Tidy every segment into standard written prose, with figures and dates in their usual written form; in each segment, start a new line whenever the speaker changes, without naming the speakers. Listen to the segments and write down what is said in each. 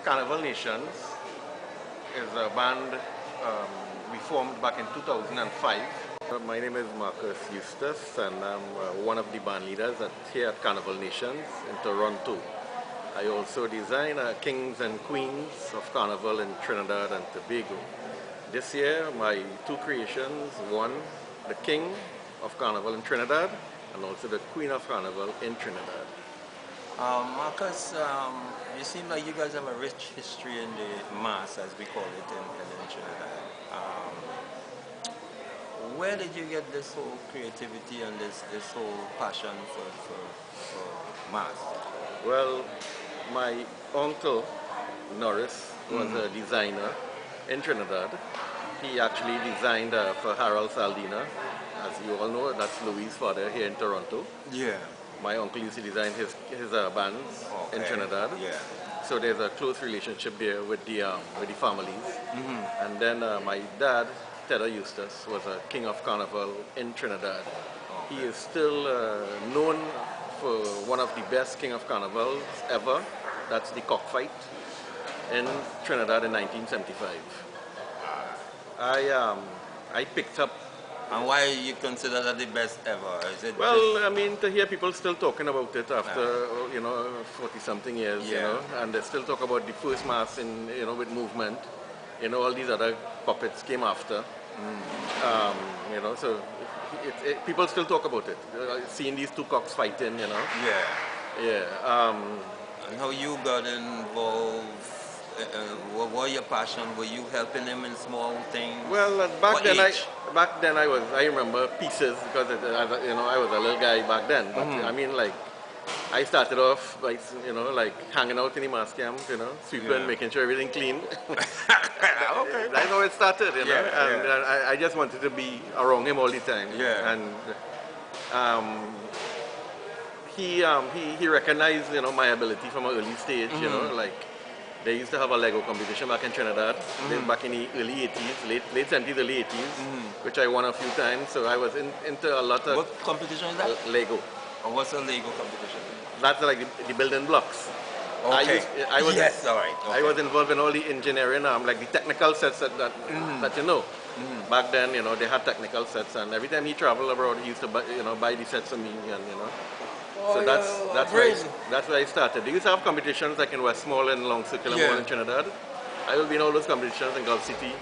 Carnival Nationz is a band we formed back in 2005. My name is Eustace, and I'm one of the band leaders here at Carnival Nationz in Toronto. I also design kings and queens of Carnival in Trinidad and Tobago. This year, my two creations, one, the king of Carnival in Trinidad, and also the queen of Carnival in Trinidad.
Marcus, you seem like you guys have a rich history in the mass, as we call it in Trinidad. Where did you get this whole creativity and this whole passion for mass?
Well, my uncle, Norris, was a designer in Trinidad. He actually designed for Harold Saldina. As you all know, that's Louis' father here in Toronto.
Yeah.
My uncle used to design his bands in Trinidad.
Yeah.
So there's a close relationship there with the families. And then my dad, Tedder Eustace, was a king of Carnival in Trinidad. He is still known for one of the best king of Carnivals ever. That's the cockfight in Trinidad in 1975. I picked up.
And why you consider that the best ever? Is it
I mean, to hear people still talking about it after 40-something years, and they still talk about the first mass in with movement. All these other puppets came after. So people still talk about it. Seeing these two cocks fighting,
Yeah. And how you got involved? What were your passion? Were you helping him in small things?
Well, back then I remember pieces because I was a little guy back then. But I mean, like, I started off by like hanging out in the mass camp, sweeping, making sure everything clean.
Okay.
That's how it started, and I just wanted to be around him all the time.
Yeah.
And he recognized my ability from an early stage. Like. They used to have a Lego competition back in Trinidad, back in the early 80s, late 70s, early 80s, which I won a few times. So I was into a lot of...
What competition is that?
Lego.
And what's a Lego competition?
That's like the building blocks.
Okay.
I was,
yes, all right. Okay.
I was involved in all the engineering, like the technical sets that you know. Back then, they had technical sets, and every time he traveled abroad, he used to buy the sets for me, and So that's where I started. They used to have competitions like in Westmall and Long Circle and in Trinidad. I will be in all those competitions in Gulf City.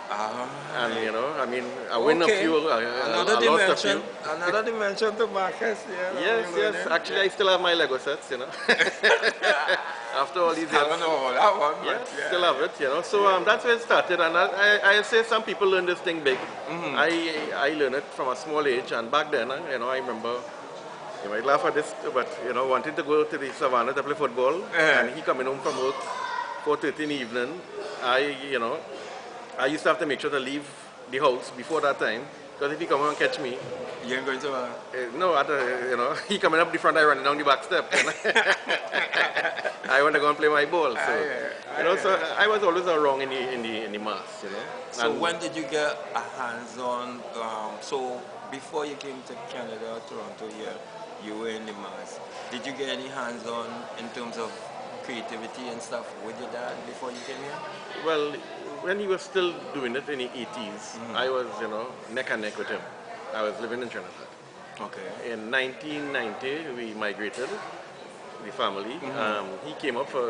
And I mean, I win a few,
another
lost a few.
Another dimension to Marcus.
Yes. Actually, I still have my Lego sets. After all these years.
I don't know that one.
Still have it. So that's where it started, and I say some people learn this thing big. I learned it from a small age, and back then, I remember. You might laugh at this, but wanting to go to the savannah to play football, and he coming home from work 4:30 in the evening. I used to have to make sure to leave the house before that time, because if he come home and catch me,
you ain't going to.
No, he coming up the front, I running down the back step. I want to go and play my ball. So so I was always around in the mass.
So when did you get a hands-on? So before you came to Canada, Toronto, you were in the mass. Did you get any hands-on in terms of creativity and stuff with your dad before you came here?
Well, when he was still doing it in the 80s, I was, neck and neck with him. I was living in Trinidad.
Okay.
In 1990, we migrated, the family. He came up for,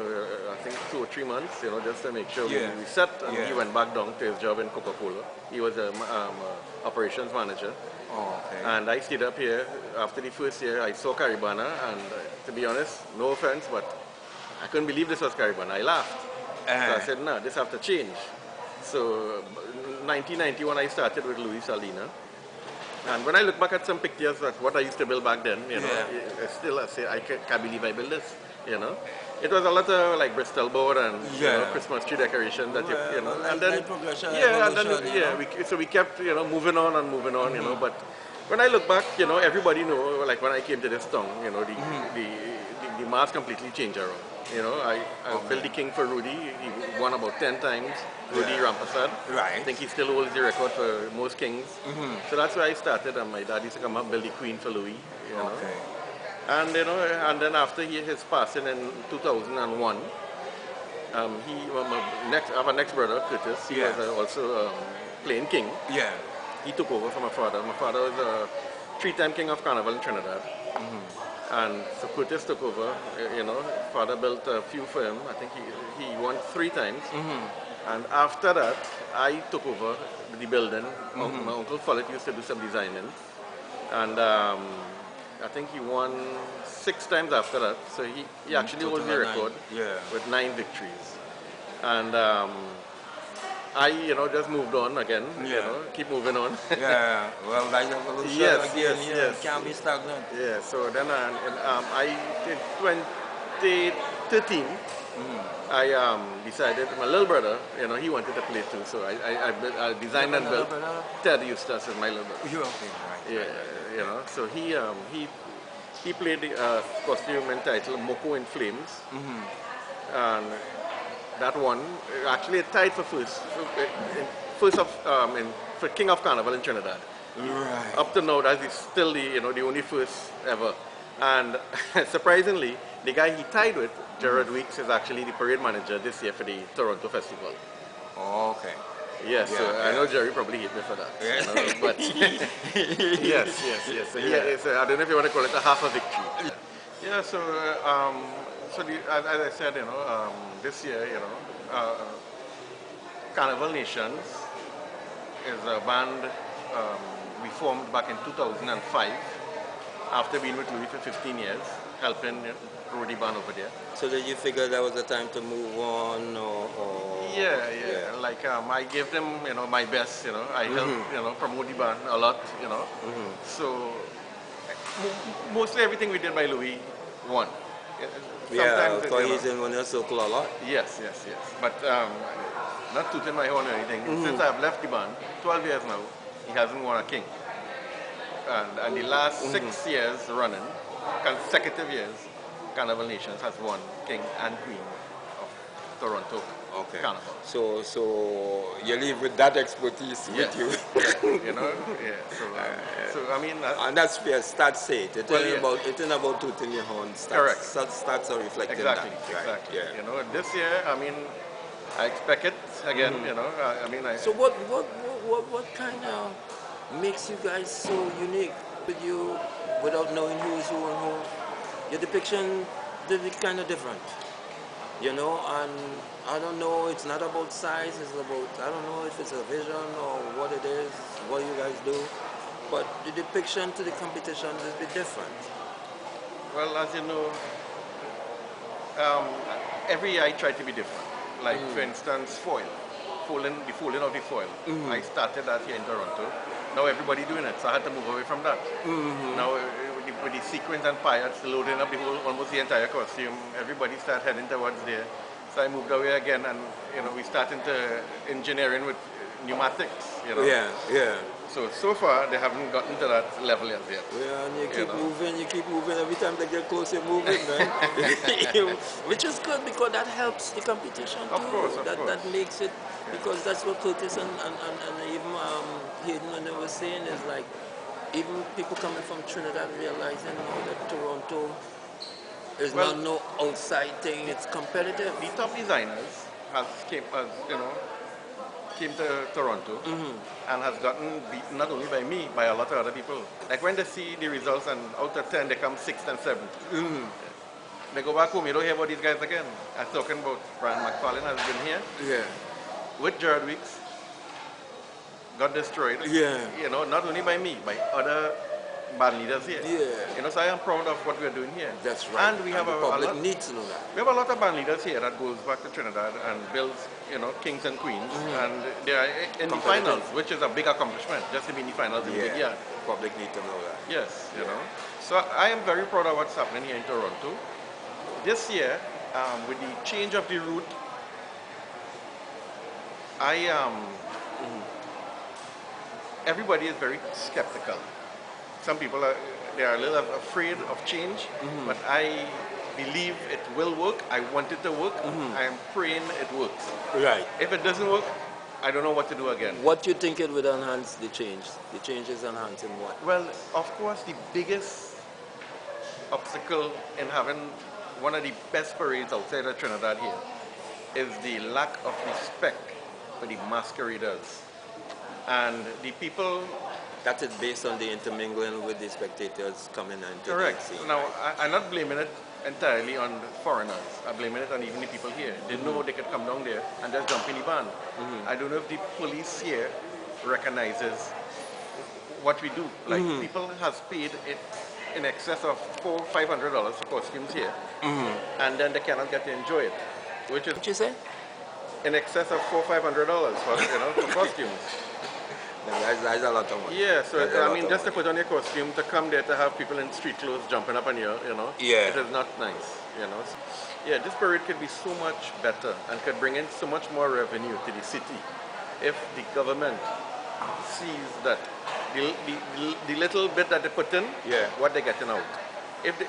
I think, 2 or 3 months, just to make sure we set. And he went back down to his job in Coca-Cola. He was an operations manager.
Okay.
And I stayed up here. After the first year, I saw Caribana, and to be honest, no offense, but I couldn't believe this was Caribana. I laughed. So I said, no, this have to change. So 1991, I started with Louis Saldina. And when I look back at some pictures of what I used to build back then, I say, I can't believe I built this, It was a lot of like Bristol board and Christmas tree decoration that and then so we kept moving on and moving on, But when I look back, everybody know, like when I came to this town, the mass completely changed around. I built the king for Rudy. He won about 10 times. Rudy Rampasad.
Right.
I think he still holds the record for most kings. So that's where I started, and my dad used to come up build the queen for Louis.
Okay.
And and then after his passing in 2001, I have a next brother, Curtis. He was also playing king.
Yeah.
He took over from my father. My father was a three-time king of Carnival in Trinidad. And so Curtis took over. Father built a few for him. I think he won 3 times. And after that, I took over the building. My uncle Follett used to do some designing. And I think he won 6 times after that. So he actually holds the record with 9 victories. And I, just moved on again. Keep moving on.
Well, that's evolution again.
Yes.
Can't be stagnant.
Yeah. So then I in 2013. I decided, my little brother, he wanted to play too, so I designed and built. Ted Eustace is my little brother.
Right.
So he played the costume entitled Moko in Flames, and that one actually tied for for King of Carnival in Trinidad.
Right.
Up to now, that is still the only first ever. And surprisingly, the guy he tied with, Gerard Weeks, is actually the parade manager this year for the Toronto Festival.
Oh, okay.
Yes, so I know Jerry probably hate me for that. But yes. So I don't know if you want to call it a half a victory. Yeah. So as I said, this year, Carnival Nationz is a band we formed back in 2005 after being with Louis for 15 years, helping Rudy band over there.
So did you figure that was the time to move on, or?
Yeah. Like I gave them, my best. I helped, promote the band a lot. So mostly everything we did by Louis won.
Sometimes he's in one circle a lot.
Yes. But not tooting my horn or anything. Since I've left the band, 12 years now, he hasn't won a king. And the last 6 years running, consecutive years, Carnival Nationz has won King and Queen of Toronto Carnival. So
you live with that expertise with you.
So I mean,
and that's fair. Stats say it. It's about tooting your horn.
Correct.
Stats are reflecting
exactly.
that.
Exactly.
Yeah.
This year, I mean, I expect it again.
So what kind of makes you guys so unique with you, without knowing who is who and who? Your depiction is kind of different, and I don't know, it's not about size, it's about, I don't know if it's a vision or what it is, what you guys do, but the depiction to the competition is a bit different.
Well, as you know, every year I try to be different. Like, for instance, the foiling of the foil. I started that here in Toronto. Now everybody doing it, so I had to move away from that. Now with the sequins and pilots loading up almost the entire costume, everybody started heading towards there. So I moved away again, and we started into engineering with pneumatics. So far they haven't gotten to that level as yet.
Yeah, and you keep moving. Every time they get close, you're moving, man. Which is good, because that helps the competition too.
Of course.
That makes it, because that's what Curtis and even Hayden, when they were saying, is like, even people coming from Trinidad realizing now that Toronto is not no outside thing, it's competitive.
The top designers came to Toronto and has gotten beaten not only by me, by a lot of other people. Like when they see the results and out of 10 they come 6th and 7th. They go back home, you don't hear about these guys again. I'm talking about Brian McFarlane has been here with Gerard Weeks. Got destroyed. Not only by me, by other band leaders here. So I am proud of what we are doing here.
That's right.
And we have
the public needs to know that.
We have a lot of band leaders here that goes back to Trinidad and builds, kings and queens, and they are in the finals, which is a big accomplishment, just to be in the finals in the big yard.
Public need to know that.
Yes, So I am very proud of what's happening here in Toronto. This year, with the change of the route, everybody is very skeptical. Some people are a little afraid of change, but I believe it will work. I want it to work. I am praying it works.
Right.
If it doesn't work, I don't know what to do again.
What do you think it would enhance the change? The change is enhancing what?
Well, of course, the biggest obstacle in having one of the best parades outside of Trinidad here is the lack of respect for the masqueraders. And the people...
That is based on the intermingling with the spectators coming into
Correct.
the scene.
Now, I'm not blaming it entirely on the foreigners. I'm blaming it on even the people here. They know they could come down there and just jump in the van. I don't know if the police here recognizes what we do. Like, people has paid it in excess of $400-500 for costumes here, and then they cannot get to enjoy it. Which is...
What you say?
In excess of $400-500 for, for costumes.
That's a lot of money.
Yeah, so I mean, just to put on your costume, to come there to have people in street clothes jumping up on you,
Yeah.
it is not nice, Yeah, this parade could be so much better and could bring in so much more revenue to the city if the government sees that the little bit that they put in, what they're getting out. If they,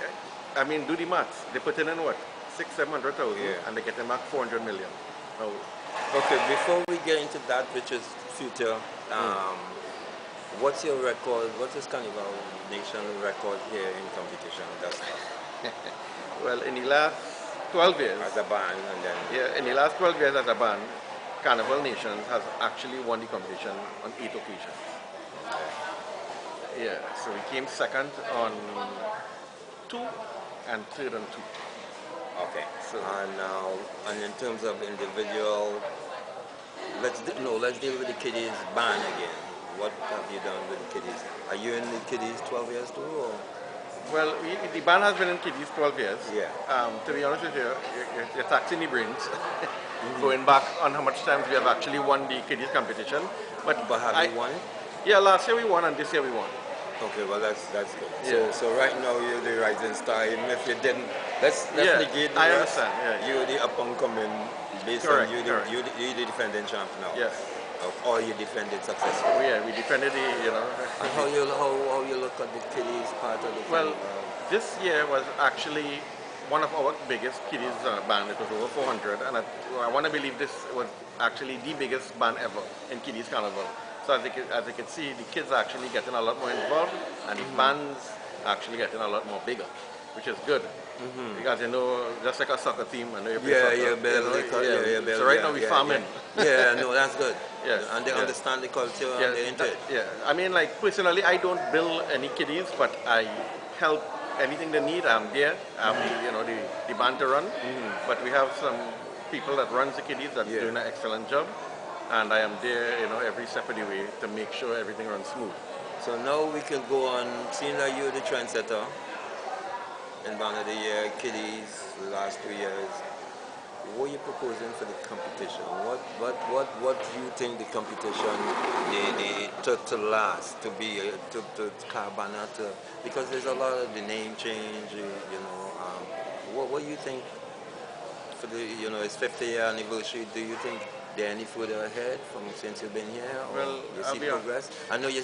I mean, do the maths. They put in what? 600,000-700,000, and they get them back 400 million. Now,
okay, before we get into that, which is future, what's your record? What is Carnival Nationz record here in competition? That's
well, in the last 12 years,
as a band, and then
in the last 12 years as a band, Carnival Nationz has actually won the competition on 8 occasions. Yeah, so we came second on 2 and third on 2.
Okay. So and now, and in terms of individual, let's deal with the Kiddies band again. What have you done with the Kiddies? Are you in the Kiddies 12 years too, or?
Well, the band has been in Kiddies 12 years.
Yeah.
To be honest with you, you're taxing the brains. Going back on how much times we have actually won the Kiddies competition. But
have you won?
Yeah, last year we won and this year we won.
Okay, well that's good.
Yeah.
So right now you're the rising star. Even if you didn't, let's negate the
I
rest.
understand. Yeah.
You're the up and coming. Based
Correct,
on you're the defending champ now.
Yes.
Or you defended successfully.
Yeah, we defended the
And how you look at the Kiddies part of the
Well, this year was actually one of our biggest Kiddies band. It was over 400, and I want to believe this was actually the biggest band ever in Kiddies Carnival. So as you can see, the kids are actually getting a lot more involved, and the bands are actually getting a lot more bigger, which is good. Because just like a soccer team, I know you play soccer. So right now we're farming.
Yeah, no, that's good.
Yes.
And they understand the culture and they're into it.
Yeah, I mean, like personally, I don't build any kiddies, but I help anything they need. I'm there. I have the band to run, but we have some people that runs the kiddies that's doing an excellent job, and I am there, every step of the way to make sure everything runs smooth.
So now we can go on. Seeing that you're the trendsetter in Band of the Year, Kiddies, the last 2 years. What are you proposing for the competition? What do you think the competition to last, to be to Caribana, because there's a lot of the name change, what do you think for the its 50th year anniversary? Do you think they're any further ahead from since you've been here, or
well,
you see progress? I know you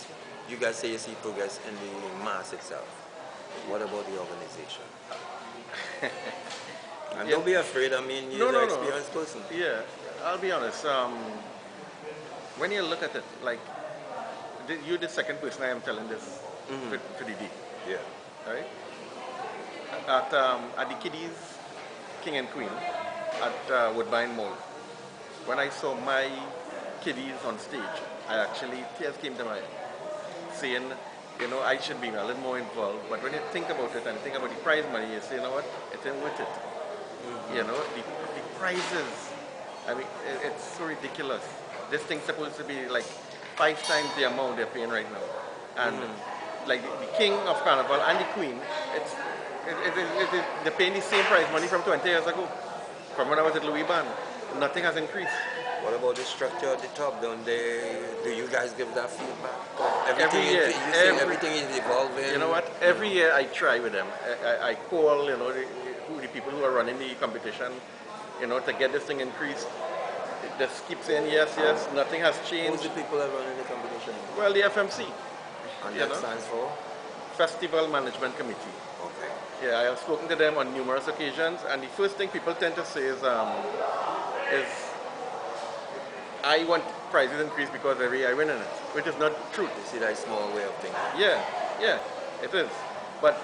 guys say you see progress in the mass itself. What about the organization? And don't be afraid, I mean, you're an experienced person.
Yeah, I'll be honest. When you look at it, like, you're the second person I am telling this to the day.
Yeah.
Right? At the Kiddies King and Queen at Woodbine Mall, when I saw my kiddies on stage, tears came to my eyes, saying, I should be a little more involved. But when you think about it and think about the prize money, you say, you know what, it ain't worth it. The prizes, I mean, it's so ridiculous. This thing's supposed to be like 5 times the amount they're paying right now. And like the King of Carnival and the Queen, they're paying the same prize money from 20 years ago. From when I was at Louis Band, nothing has increased.
What about the structure at the top? Do you guys give that feedback?
Every year.
Everything is evolving.
You know what? Every year I try with them. I call, the people who are running the competition, to get this thing increased. It just keep saying yes, nothing has changed.
Who's the people that are running the competition?
Well, the FMC.
And that stands for?
Festival Management Committee.
Okay.
Yeah, I have spoken to them on numerous occasions, and the first thing people tend to say is I want prices increased because every year I win in it, which is not true.
You see that small way of thinking?
Yeah, it is. But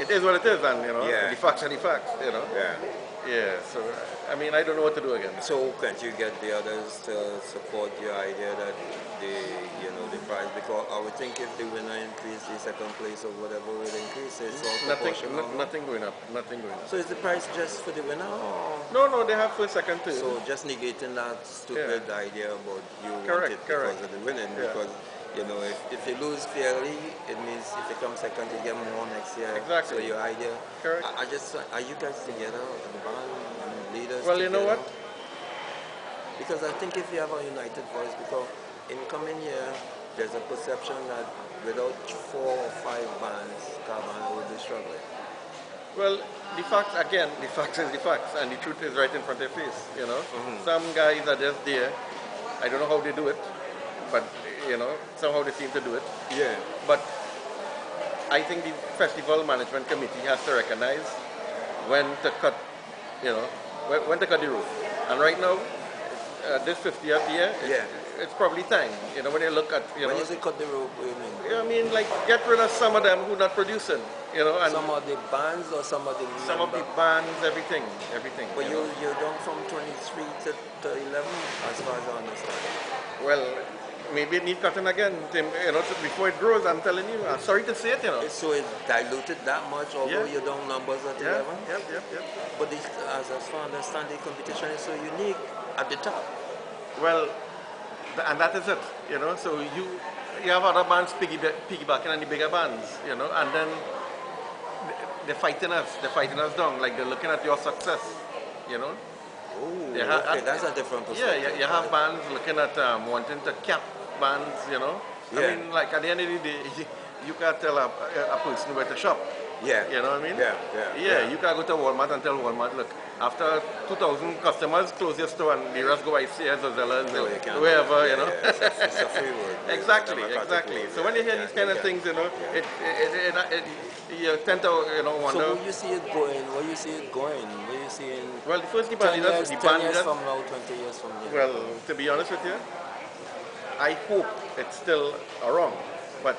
it is what it is, and the facts are the facts,
Yeah.
Yeah, so I mean, I don't know what to do again.
So can't you get the others to support your idea that the prize? Because I would think if the winner increase, the second place or whatever will increase, it's all proportional.
Nothing going up. Nothing going up.
So is the prize just for the winner, or?
No, they have first, second, third.
So just negating that stupid idea about you want it because of the winning, because if you lose fairly, it means if you come second, you get more next year.
Exactly.
So your idea.
Correct.
Are you guys together, the band and leaders?
Well,
together?
you know what?
Because I think if you have a united voice, because in coming year, there's a perception that without 4 or 5 bands, Caribana will be struggling.
Well, the facts is the facts, and the truth is right in front of your face, Some guys are just there. I don't know how they do it, but, somehow they seem to do it.
Yeah.
But I think the festival management committee has to recognize when to cut, when to cut the rope. And right now, this 50th year, it's probably time. When you look at,
When you say cut the rope, what do you mean?
I mean, like, get rid of some of them who are not producing, and
some of the bands or some of the
some of the bands, everything.
But you're down from 23 to 11, as far as I understand.
Well, maybe it needs cutting again, so before it grows, I'm telling you. I'm sorry to say it,
So it's diluted that much, although you're down numbers at 11?
Yep.
But as far as I understand, the competition is so unique at the top.
Well, and that is it, so you have other bands piggybacking on the bigger bands, and then they're fighting us down, like they're looking at your success,
Oh, okay, that's a different perspective.
Yeah, you have bands looking at wanting to cap bands, I mean, like at the end of the day, you can't tell a person where to shop.
Yeah.
You know what I mean?
Yeah.
You can't go to Walmart and tell Walmart, look, after 2,000 customers, close your store and the rest go by Sears or Zellers or wherever,
It's a free word.
Exactly. So when you hear these kind of things, you tend to, wonder.
So where you see it going? Where you see in
Well, the first
10 years from now, 20 years from now?
Well, to be honest with you, I hope it's still around, but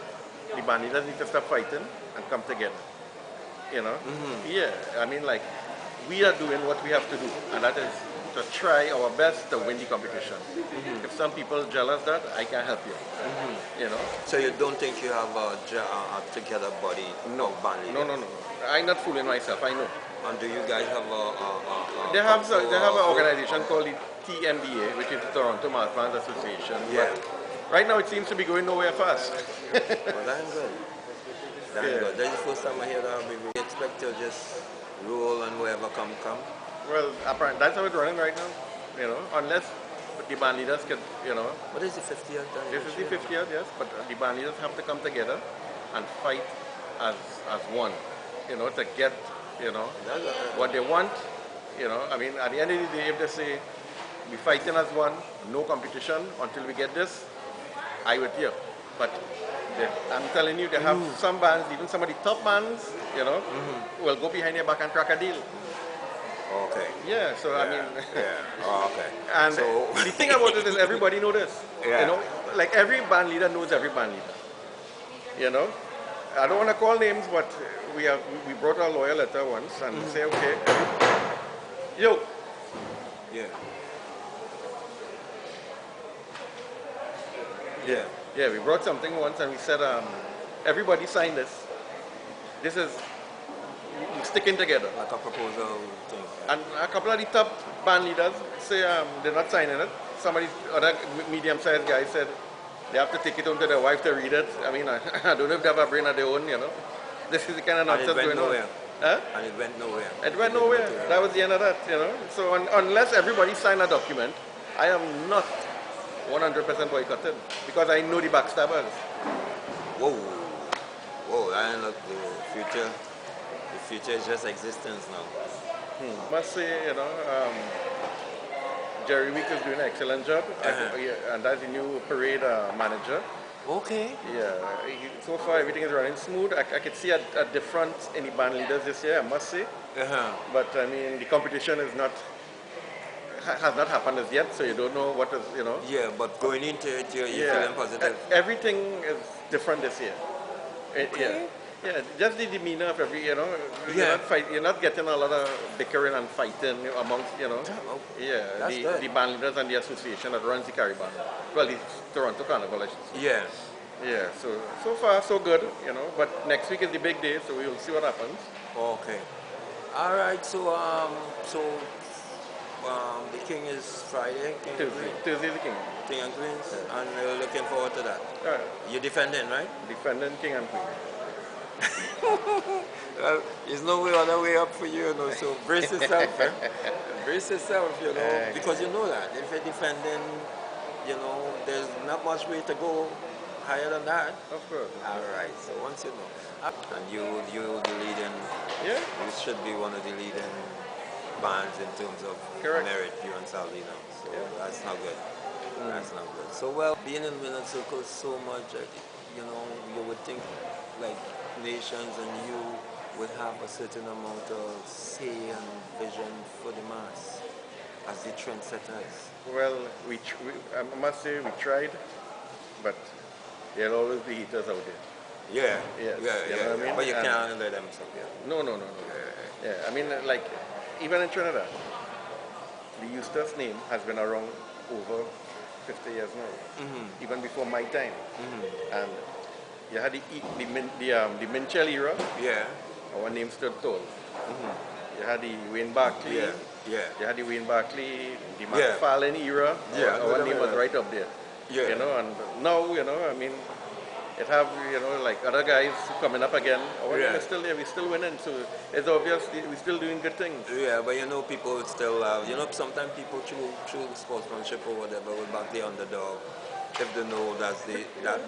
the band leaders need to stop fighting and come together. Yeah, I mean, like, we are doing what we have to do, and that is to try our best to win the competition. If some people jealous that, I can't help you.
So you don't think you have a together body of band leaders?
No. I'm not fooling myself, I know.
And do you guys have
They have an organization called the TMBA, which is the Toronto Mass Bands Association.
Yeah.
But right now it seems to be going nowhere fast.
Well, that's good. That's good. That's the first time I hear that. We expect to just roll and whoever come.
Well, apparently that's how it's running right now. Unless the band leaders can,
What is the 50th?
This is the 50th, yes, but the band leaders have to come together and fight as one, to get, what they want. I mean, at the end of the day, if they say we fighting as one, no competition until we get this, I would hear. But I'm telling you, they have some bands, even some of the top bands, will go behind your back and crack a deal.
Okay.
Yeah, so I mean...
Oh, okay.
And so, the thing about it is everybody knows this. Like every band leader knows every band leader. I don't want to call names, but we brought our lawyer letter once and say, okay, yo. Yeah, we brought something once and we said, everybody sign this. This is sticking together.
Like a proposal thing.
And a couple of the top band leaders say they're not signing it. Somebody, other medium-sized guy said they have to take it home to their wife to read it. I mean, I don't know if they have a brain of their own, This is the kind of nonsense going on. Huh?
And it went nowhere.
It went nowhere. That was the end of that, So unless everybody sign a document, I am not 100% boycotted because I know the backstabbers.
Whoa, I look the future. The future is just existence now.
Must say, Jerry Week is doing an excellent job, and that's the new parade manager.
Okay.
Yeah, so far everything is running smooth. I could see a difference in the band leaders this year, I must say. But I mean, the competition has not happened as yet, so you don't know what is,
Yeah, but going into it, you're feeling positive.
Everything is different this year.
Okay.
Yeah, just the demeanor of every,
Yeah.
you're not getting a lot of bickering and fighting amongst,
Oh,
yeah,
that's good.
the band leaders and the association that runs the Caribana. Well, the Toronto Carnival, I should say.
Yeah.
Yeah, so far so good, but next week is the big day, so we'll see what happens.
Okay. All right. The King is Friday. King and Queen.
Tuesday the King.
King and Queens, and we're looking forward to that. You're defending, right?
Defending King and Queen.
Well, there's no way other way up for you, so brace yourself, eh? Brace yourself, because you know that. If you're defending, there's not much way to go higher than that.
Of course.
All right, so once you know. And you're the leading,
Yeah.
you should be one of the leading bands in terms of
Correct.
merit, you and Saldino. So
Yeah.
that's not good. That's not good. So, well, being in winner circle so much, you would think like Nationz and you would have a certain amount of say and vision for the mass as the trendsetters.
Well, I must say we tried, but there'll always be haters out there.
Yeah,
Yes,
yeah,
you know what I mean?
But you
And-
can't let them so
No. Yeah, I mean, like, even in Trinidad, the Eustace name has been around over 50 years now, even before my time. And you had the Minchell era,
Yeah,
our name stood tall. You had the Wayne Barkley,
yeah.
you had the Wayne Barkley, the
Yeah.
McFarlane era,
Yeah,
our name was right up there.
Yeah.
And now, I mean, it have, like other guys coming up again. Our name is still there, we're still winning, so it's obvious we're still doing good things.
Yeah, but people still, sometimes people through sportsmanship or whatever will back the underdog. If they know that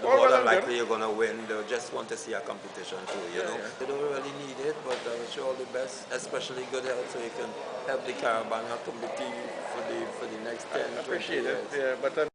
All
more
well
than
and
likely
good.
you're going to win, they'll just want to see a competition too,
Yeah.
They don't really need it, but I wish you all the best, especially good health so you can help the Caribana committee for the next 10,
I
20
appreciate
years.
it, yeah, but